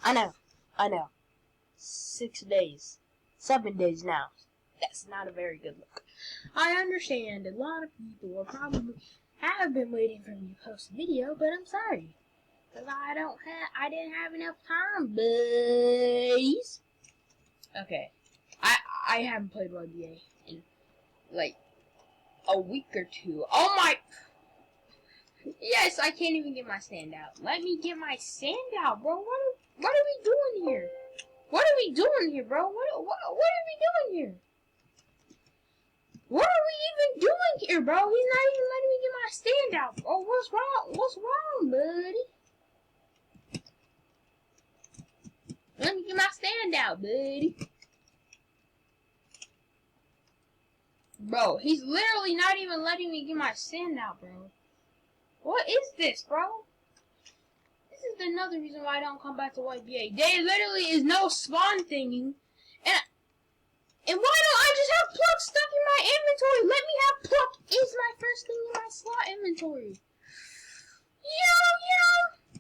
I know. 6 days. 7 days now. That's not a very good look. I understand a lot of people will probably have been waiting for me to post a video, but I'm sorry. Because I didn't have enough time, buddies. Okay. I haven't played YBA in, like, a week or two. Oh my... Yes, I can't even get my stand out. Let me get my stand out, bro. What are we doing here? What are we doing here, bro? What are we doing here? What are we even doing here, bro? He's not even letting me get my stand out, bro. What's wrong? What's wrong, buddy? Let me get my stand out, buddy. Bro, he's literally not even letting me get my stand out, bro. What is this, bro? This is another reason why I don't come back to YBA. There literally is no spawn thingy. And why don't I just have pluck stuck in my inventory? Let me have pluck is my first thing in my slot inventory. Yo.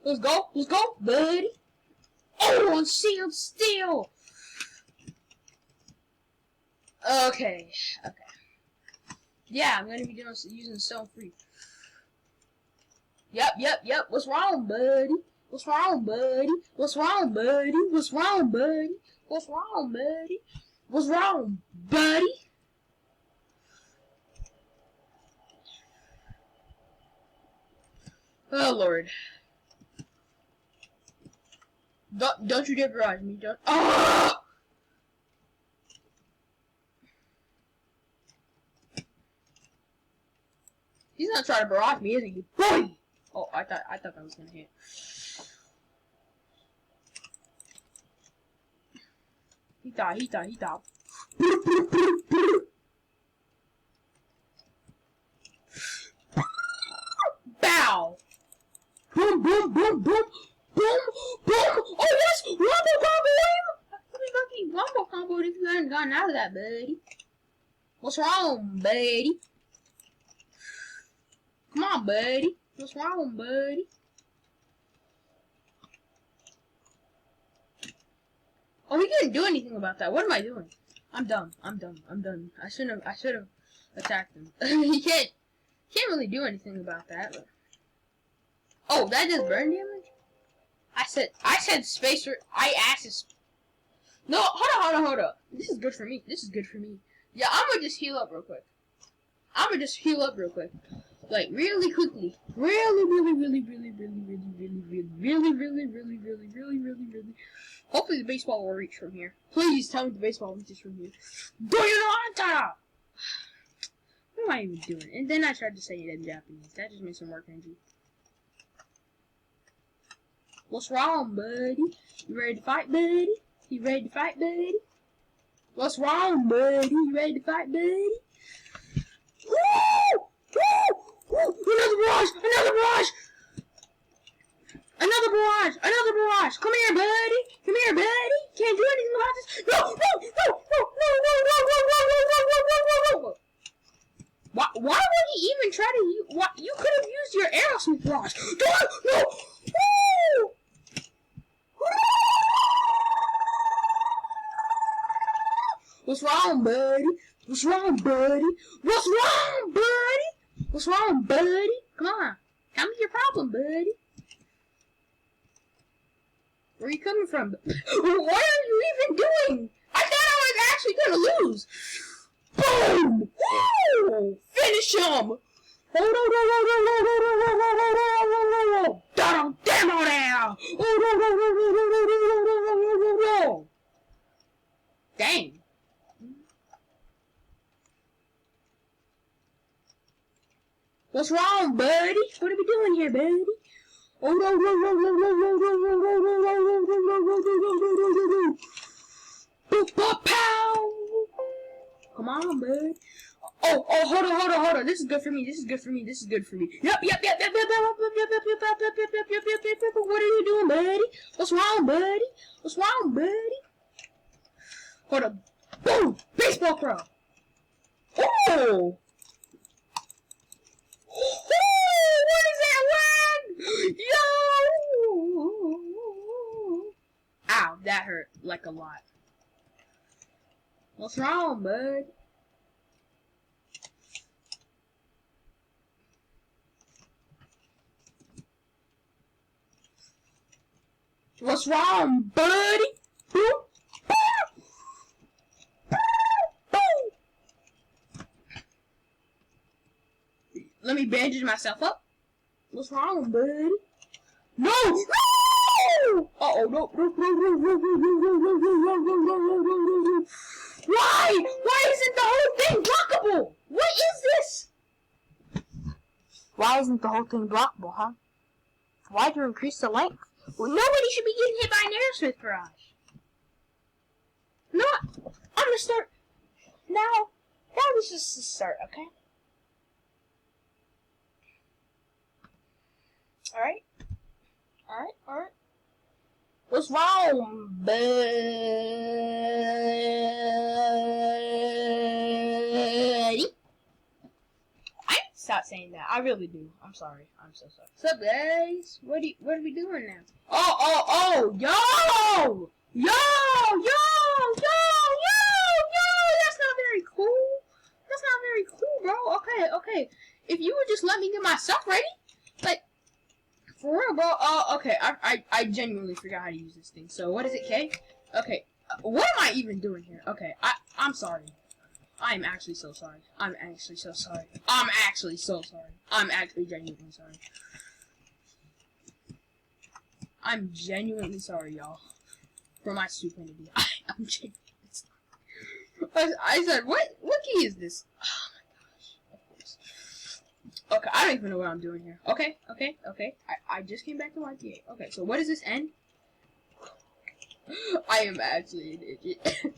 Let's go, buddy. Oh, on sealed steel. Okay. Yeah, I'm gonna be using stone free. Yep. What's wrong, buddy? What's wrong, buddy? What's wrong, buddy? What's wrong, buddy? What's wrong, buddy? What's wrong, buddy? Oh, Lord. Don't you dare barrage me. Don't. Oh! He's not trying to barrage me, is he? Boy! Oh, I thought that was gonna hit. He thought. Bow! Boom! Oh yes! Wombo combo him! Lucky wombo combo if you hadn't gotten out of that, buddy. What's wrong, buddy? Come on, buddy. What's wrong, buddy? Oh, he didn't do anything about that. What am I doing? I'm dumb. I should have attacked him. He can't really do anything about that. But... Oh, that does burn damage? I said space. I asked. No, hold up. This is good for me. Yeah, I'm gonna just heal up real quick. Like, really quickly. Really. Hopefully the baseball will reach from here. Please tell me the baseball reaches from here. Do you know what? What am I even doing? And then I tried to say it in Japanese. That just makes some work energy. What's wrong, buddy? You ready to fight, buddy? What's wrong, buddy? You ready to fight, buddy? Woo! Another barrage! Come here, buddy! Can't do anything about this! No! Why would he even try to use... You could have used your aerosmith barrage! No! Woo! What's wrong, buddy? Come on. Tell me your problem, buddy. Where are you coming from? What are you even doing? I thought I was actually gonna lose. Boom! Woo! Finish him! Demo now! Dang. What's wrong, buddy? What are we doing here, buddy? Pow! Come on, buddy. Oh, hold on. This is good for me. Yep. What are you doing, buddy? What's wrong, buddy? Hold up. Boom! Baseball pro. Oh! What is that one? Yo! that hurt like a lot. What's wrong, bud? What's wrong, buddy? Let me bandage myself up. What's wrong, buddy? No! No! Uh-oh, no. Why? Why isn't the whole thing blockable? What is this? Why isn't the whole thing blockable, huh? Why'd you increase the length? Well, nobody should be getting hit by an aerosmith barrage. No, I'm gonna start. Now this is the start, okay? Alright. What's wrong, buddy? I stop saying that. I really do. I'm sorry. I'm so sorry. What's up, guys? What are we doing now? Oh, yo! That's not very cool. That's not very cool, bro. Okay. If you would just let me get my stuff ready, like, for real, bro. Okay. I genuinely forgot how to use this thing. So what is it, K? Okay. What am I even doing here? Okay. I'm sorry. I'm actually so sorry. I'm actually genuinely sorry. I'm genuinely sorry, y'all, for my stupidity. I'm genuinely sorry. I said, what key is this? Oh my gosh. Of course. Okay, I don't even know what I'm doing here. Okay. I just came back to YTA. Okay, so what is this end? I am actually an idiot.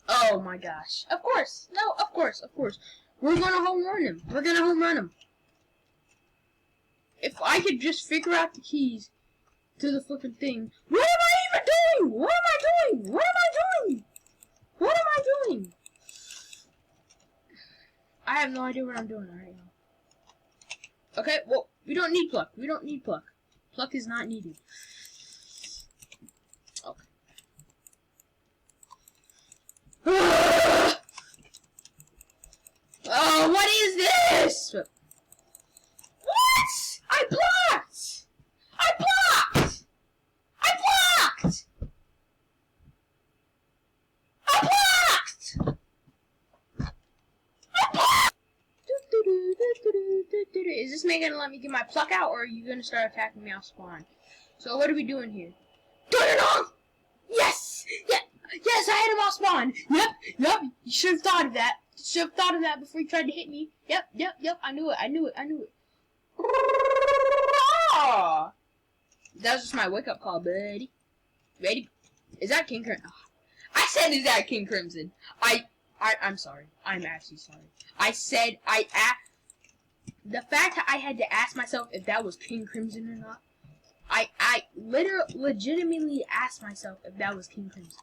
Oh my gosh. Of course. No, of course. We're gonna home run him. If I could just figure out the keys to the flipping thing. What am I even doing? What am I doing? I have no idea what I'm doing right now. Okay, well, we don't need pluck. Pluck is not needed. Okay. Oh, what is this? What? I blocked! Is this man gonna let me get my pluck out, or are you gonna start attacking me off spawn? So what are we doing here? Turn it off! Yes! Yes, I had him off spawn! Yep! You should have thought of that. Before you tried to hit me. Yep. I knew it. That was just my wake-up call, buddy. Ready? Is that King Crimson? Oh. I said, is that King Crimson? I'm sorry. I'm actually sorry. The fact that I had to ask myself if that was King Crimson or not, I legitimately asked myself if that was King Crimson.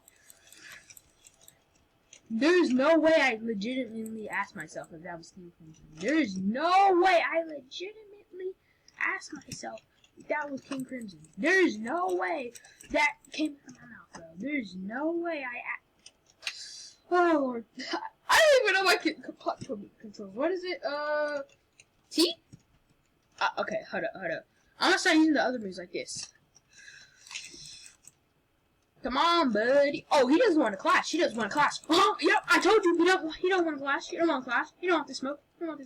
There's no way I legitimately asked myself if that was King Crimson. There's no way I legitimately asked myself if that was King Crimson. There's no way that came out of my mouth, bro. There's no way Oh, Lord. I don't even know my controls. What is it? T? Okay, hold up. I'm gonna start using the other moves like this. Come on, buddy. Oh, he doesn't want to clash. Yep, I told you. He don't want to clash. You don't want to clash. You don't want this smoke. You want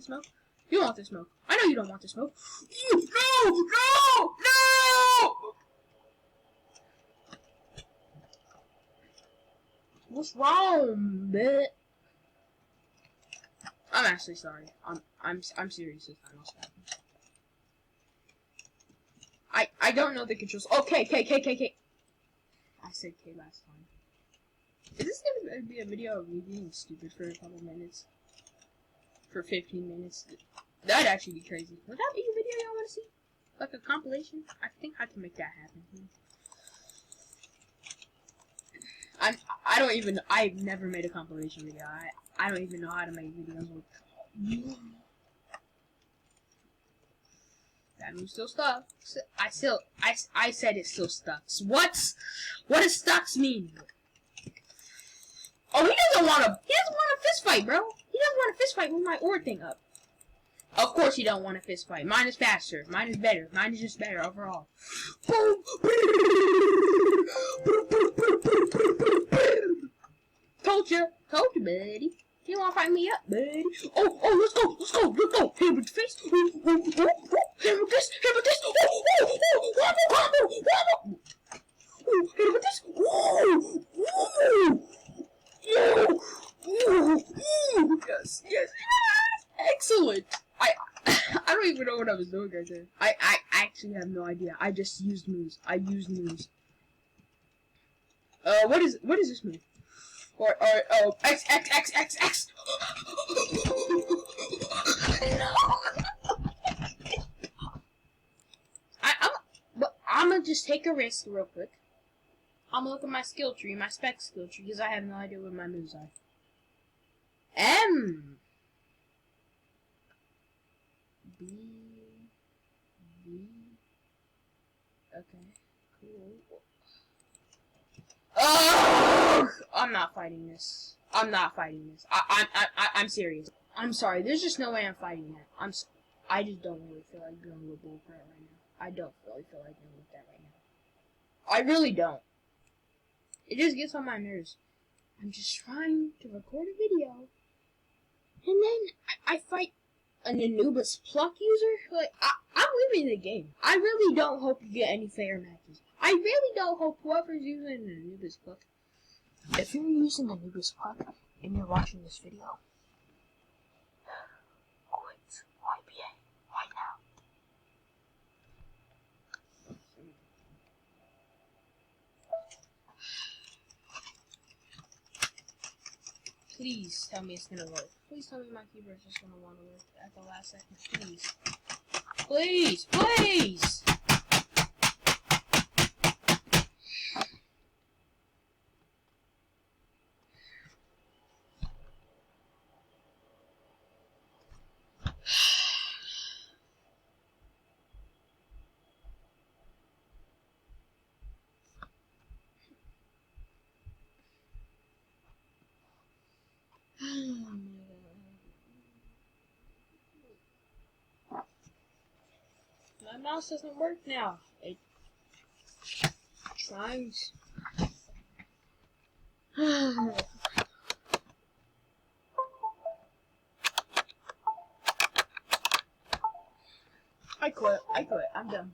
this smoke. I know you don't want this smoke. No! What's wrong, bitch? I'm actually sorry. I'm serious this time. I don't know the controls. Okay, K. I said K last time. Is this gonna be a video of me being stupid for a couple minutes? For 15 minutes? That'd actually be crazy. Would that be a video y'all wanna see? Like a compilation? I think I can make that happen. I don't even. I've never made a compilation video. I don't even know how to make videos with. That means still stuck. I said it still stuck. What? What does stucks mean? Oh, he doesn't want a fist fight, bro. He doesn't want a fist fight with my ore thing up. Of course he don't want a fist fight. Mine is faster. Mine is better. Mine is just better overall. Boom. Told you, buddy. You wanna fight me up, buddy? Oh, let's go. Hit him with the face. Hit him with this. Wobble. Hit him with this. Yes. Excellent. I don't even know what I was doing right there. I actually have no idea. I just used moves. What is this move? X. No. I'm gonna just take a risk real quick. I'm gonna look at my skill tree, my spec skill tree, because I have no idea what my moves are. M. B. Okay, cool. Oh! I'm not fighting this. I'm serious. I'm sorry. There's just no way I'm fighting that. I just don't really feel like going with bullcrap right now. I don't really feel like going with that right now. I really don't. It just gets on my nerves. I'm just trying to record a video, and then I fight an Anubis pluck user. Like, I'm leaving the game. I really don't hope you get any fair matches. I really don't hope whoever's using an Anubis pluck. If you're using Anubis pluck and you're watching this video, quit YBA right now. Please tell me it's gonna work. Please tell me my keyboard's just gonna want to work at the last second. Please. My mouse doesn't work now. It tries. I quit. I'm done.